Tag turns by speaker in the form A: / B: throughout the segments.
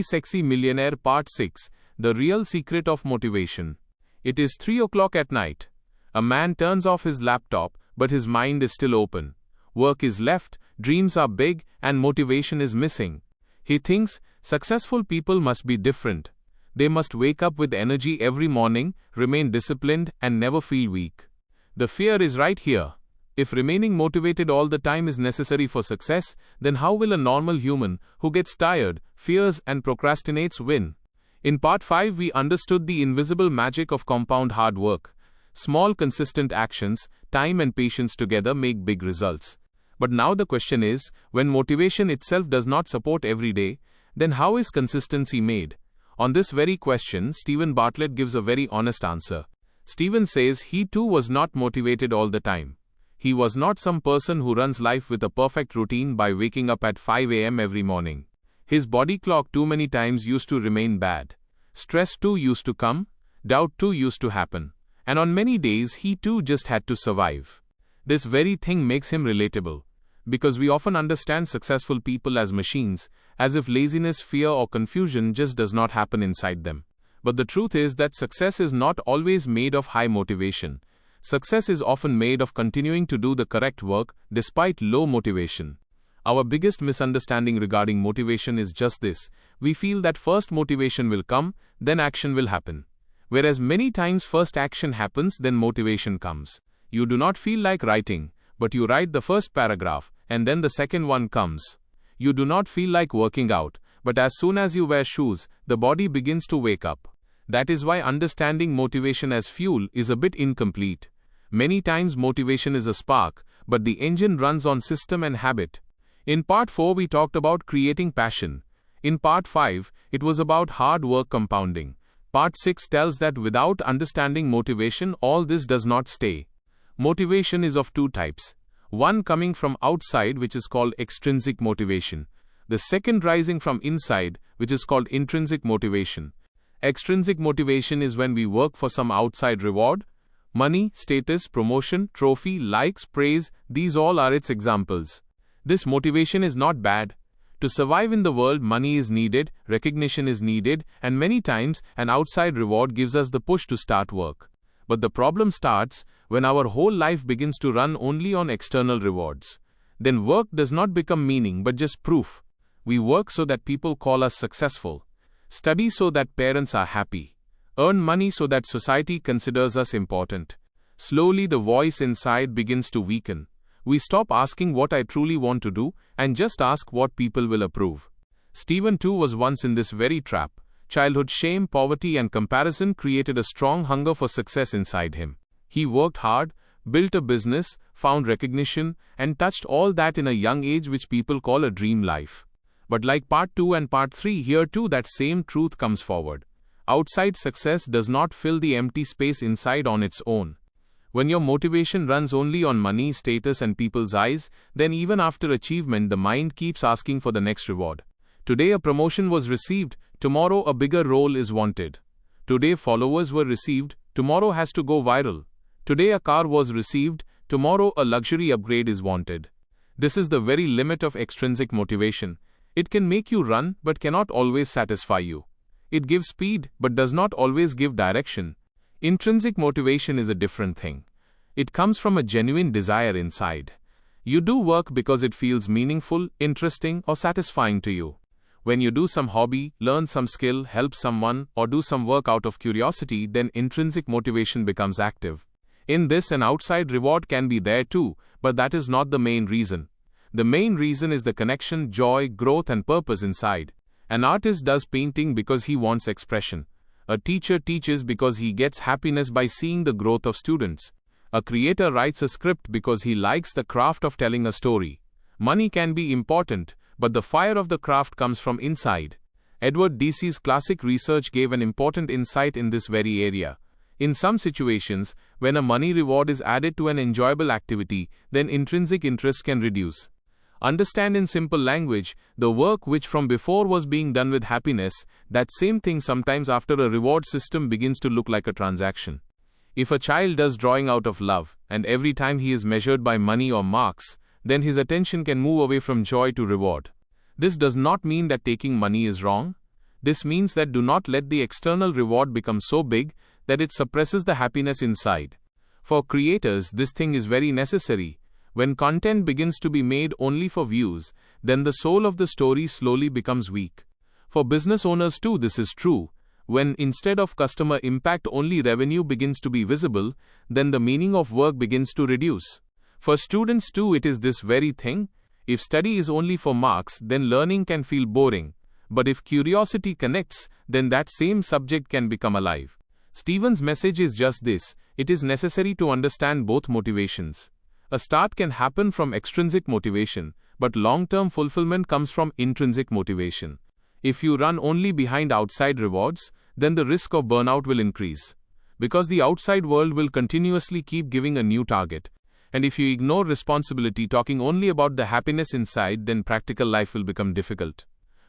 A: Sexy Millionaire Part 6, The Real Secret of Motivation. It is 3 o'clock at night. A man turns off his laptop, but his mind is still open. Work is left, dreams are big, and motivation is missing. He thinks, successful people must be different. They must wake up with energy every morning, remain disciplined, and never feel weak. The fear is right here. If remaining motivated all the time is necessary for success, then how will a normal human, who gets tired, fears and procrastinates win? In Part 5 we understood the invisible magic of compound hard work. Small consistent actions, time and patience together make big results. But now the question is, when motivation itself does not support every day, then how is consistency made? On this very question, Stephen Bartlett gives a very honest answer. Stephen says he too was not motivated all the time. He was not some person who runs life with a perfect routine by waking up at 5 a.m. every morning. His body clock too many times used to remain bad. Stress too used to come, doubt too used to happen, and on many days he too just had to survive. This very thing makes him relatable, because we often understand successful people as machines, as if laziness, fear or confusion just does not happen inside them. But the truth is that success is not always made of high motivation. Success is often made of continuing to do the correct work despite low motivation. Our biggest misunderstanding regarding motivation is just this: we feel that first motivation will come, then action will happen. Whereas many times first action happens, then motivation comes. You do not feel like writing, but you write the first paragraph, and then the second one comes. You do not feel like working out, but as soon as you wear shoes, the body begins to wake up. That is why understanding motivation as fuel is a bit incomplete. Many times motivation is a spark, but the engine runs on system and habit. In Part 4 we talked about creating passion. In Part 5, it was about hard work compounding. Part 6 tells that without understanding motivation, all this does not stay. Motivation is of two types. One coming from outside, which is called extrinsic motivation. The second rising from inside, which is called intrinsic motivation. Extrinsic motivation is when we work for some outside reward. Money, status, promotion, trophy, likes, praise, these all are its examples. This motivation is not bad. To survive in the world, money is needed, recognition is needed, and many times an outside reward gives us the push to start work. But the problem starts when our whole life begins to run only on external rewards. Then work does not become meaning but just proof. We work so that people call us successful. Study so that parents are happy. Earn money so that society considers us important. Slowly the voice inside begins to weaken. We stop asking what I truly want to do and just ask what people will approve. Stephen too was once in this very trap. Childhood shame, poverty and comparison created a strong hunger for success inside him. He worked hard, built a business, found recognition, and touched all that in a young age, which people call a dream life. But like Part 2 and Part 3, here too that same truth comes forward. Outside success does not fill the empty space inside on its own. When your motivation runs only on money, status and people's eyes, then even after achievement the mind keeps asking for the next reward. Today a promotion was received, tomorrow a bigger role is wanted. Today followers were received, tomorrow has to go viral. Today a car was received, tomorrow a luxury upgrade is wanted. This is the very limit of extrinsic motivation. It can make you run but cannot always satisfy you. It gives speed, but does not always give direction. Intrinsic motivation is a different thing. It comes from a genuine desire inside. You do work because it feels meaningful, interesting, or satisfying to you. When you do some hobby, learn some skill, help someone, or do some work out of curiosity, then intrinsic motivation becomes active. In this, an outside reward can be there too, but that is not the main reason. The main reason is the connection, joy, growth, and purpose inside. An artist does painting because he wants expression. A teacher teaches because he gets happiness by seeing the growth of students. A creator writes a script because he likes the craft of telling a story. Money can be important, but the fire of the craft comes from inside. Edward Dece's classic research gave an important insight in this very area. In some situations, when a money reward is added to an enjoyable activity, then intrinsic interest can reduce. Understand in simple language, the work which from before was being done with happiness, that same thing sometimes after a reward system begins to look like a transaction. If a child does drawing out of love, and every time he is measured by money or marks, then his attention can move away from joy to reward. This does not mean that taking money is wrong. This means that do not let the external reward become so big that it suppresses the happiness inside. For creators, this thing is very necessary. When content begins to be made only for views, then the soul of the story slowly becomes weak. For business owners too, this is true. When instead of customer impact only revenue begins to be visible, then the meaning of work begins to reduce. For students too, it is this very thing. If study is only for marks, then learning can feel boring. But if curiosity connects, then that same subject can become alive. Stephen's message is just this: it is necessary to understand both motivations. A start can happen from extrinsic motivation, but long-term fulfillment comes from intrinsic motivation. If you run only behind outside rewards, then the risk of burnout will increase. Because the outside world will continuously keep giving a new target. And if you ignore responsibility, talking only about the happiness inside, then practical life will become difficult.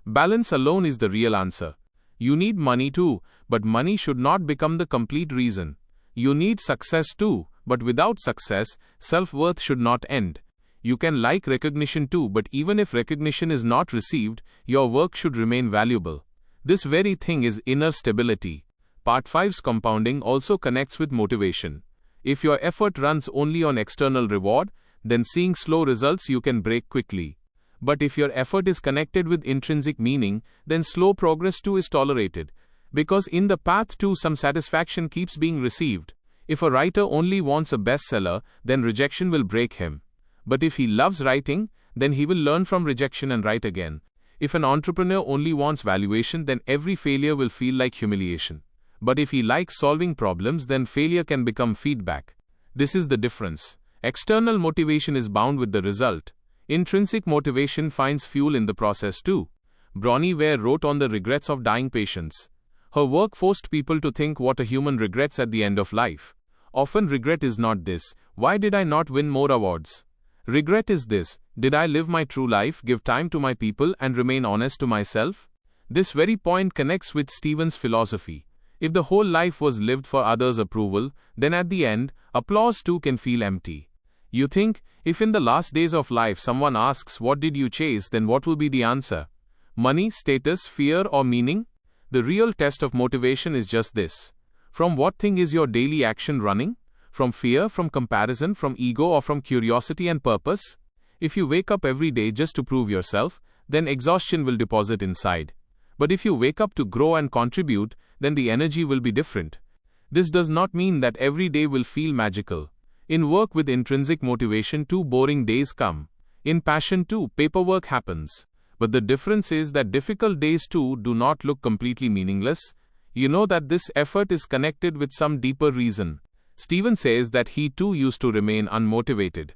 A: Balance alone is the real answer. You need money too, but money should not become the complete reason. You need success too, but without success, self-worth should not end. You can like recognition too, but even if recognition is not received, your work should remain valuable. This very thing is inner stability. Part 5's compounding also connects with motivation. If your effort runs only on external reward, then seeing slow results you can break quickly. But if your effort is connected with intrinsic meaning, then slow progress too is tolerated. Because in the path too some satisfaction keeps being received. If a writer only wants a bestseller, then rejection will break him. But if he loves writing, then he will learn from rejection and write again. If an entrepreneur only wants valuation, then every failure will feel like humiliation. But if he likes solving problems, then failure can become feedback. This is the difference. External motivation is bound with the result. Intrinsic motivation finds fuel in the process too. Bronnie Ware wrote on the regrets of dying patients. Her work forced people to think what a human regrets at the end of life. Often regret is not this: why did I not win more awards? Regret is this: did I live my true life, give time to my people, and remain honest to myself? This very point connects with Stephen's philosophy. If the whole life was lived for others' approval, then at the end, applause too can feel empty. You think, if in the last days of life someone asks what did you chase, then what will be the answer? Money, status, fear, or meaning? The real test of motivation is just this. From what thing is your daily action running? From fear, from comparison, from ego, or from curiosity and purpose? If you wake up every day just to prove yourself, then exhaustion will deposit inside. But if you wake up to grow and contribute, then the energy will be different. This does not mean that every day will feel magical. In work with intrinsic motivation, too, boring days come. In passion too, paperwork happens. But the difference is that difficult days too do not look completely meaningless. You know that this effort is connected with some deeper reason. Stephen says that he too used to remain unmotivated.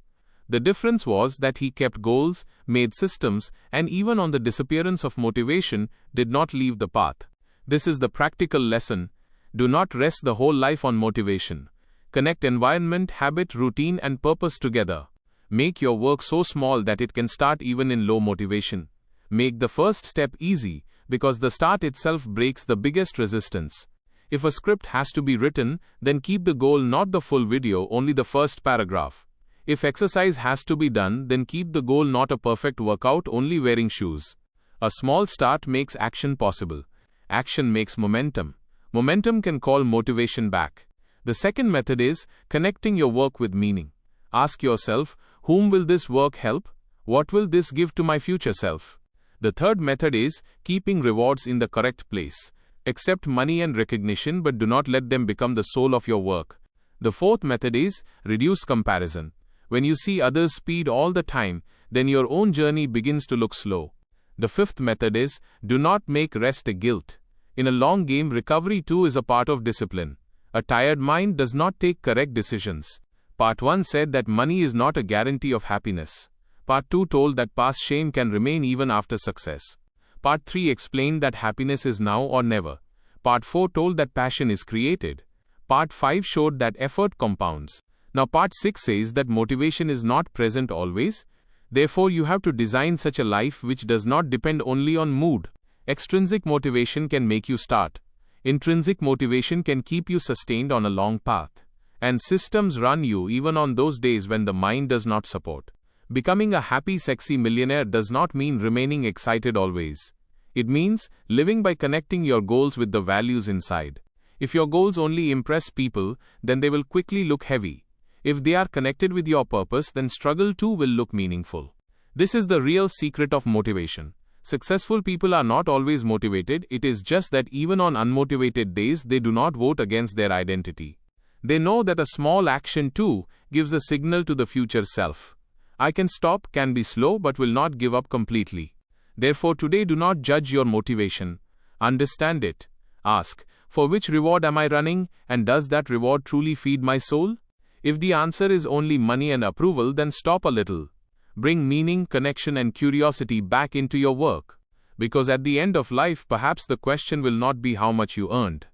A: The difference was that he kept goals, made systems, and even on the disappearance of motivation, did not leave the path. This is the practical lesson. Do not rest the whole life on motivation. Connect environment, habit, routine, and purpose together. Make your work so small that it can start even in low motivation. Make the first step easy, because the start itself breaks the biggest resistance. If a script has to be written, then keep the goal not the full video, only the first paragraph. If exercise has to be done, then keep the goal not a perfect workout, only wearing shoes. A small start makes action possible. Action makes momentum. Momentum can call motivation back. The second method is connecting your work with meaning. Ask yourself, whom will this work help? What will this give to my future self? The third method is keeping rewards in the correct place. Accept money and recognition, but do not let them become the soul of your work. The fourth method is reduce comparison. When you see others' speed all the time, then your own journey begins to look slow. The fifth method is do not make rest a guilt. In a long game, recovery too is a part of discipline. A tired mind does not take correct decisions. Part 1 said that money is not a guarantee of happiness. Part 2 told that past shame can remain even after success. Part 3 explained that happiness is now or never. Part 4 told that passion is created. Part 5 showed that effort compounds. Now Part 6 says that motivation is not present always. Therefore you have to design such a life which does not depend only on mood. Extrinsic motivation can make you start. Intrinsic motivation can keep you sustained on a long path. And systems run you even on those days when the mind does not support. Becoming a happy, sexy millionaire does not mean remaining excited always. It means living by connecting your goals with the values inside. If your goals only impress people, then they will quickly look heavy. If they are connected with your purpose, then struggle too will look meaningful. This is the real secret of motivation. Successful people are not always motivated, it is just that even on unmotivated days they do not vote against their identity. They know that a small action too gives a signal to the future self. I can stop, can be slow, but will not give up completely. Therefore today do not judge your motivation. Understand it. Ask, for which reward am I running, and does that reward truly feed my soul? If the answer is only money and approval, then stop a little. Bring meaning, connection and curiosity back into your work. Because at the end of life, perhaps the question will not be how much you earned.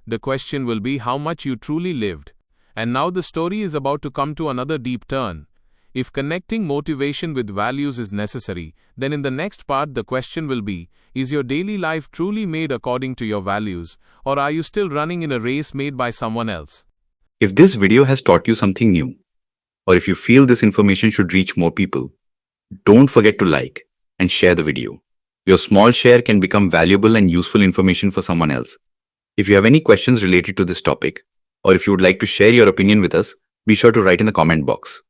A: The question will be how much you truly lived. And now the story is about to come to another deep turn. If connecting motivation with values is necessary, then in the next part the question will be, is your daily life truly made according to your values, or are you still running in a race made by someone else?
B: If this video has taught you something new, or if you feel this information should reach more people, don't forget to like and share the video. Your small share can become valuable and useful information for someone else. If you have any questions related to this topic, or if you would like to share your opinion with us, be sure to write in the comment box.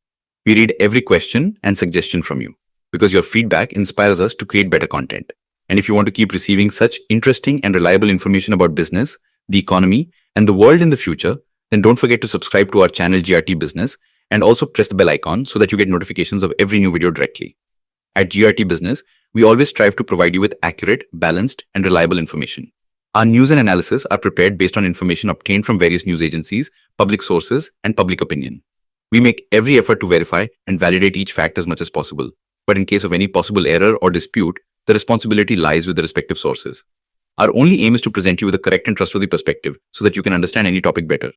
B: We read every question and suggestion from you, because your feedback inspires us to create better content. And if you want to keep receiving such interesting and reliable information about business, the economy, and the world in the future, then don't forget to subscribe to our channel GRT Business and also press the bell icon so that you get notifications of every new video directly. At GRT Business, we always strive to provide you with accurate, balanced, and reliable information. Our news and analysis are prepared based on information obtained from various news agencies, public sources, and public opinion. We make every effort to verify and validate each fact as much as possible. But in case of any possible error or dispute, the responsibility lies with the respective sources. Our only aim is to present you with a correct and trustworthy perspective so that you can understand any topic better.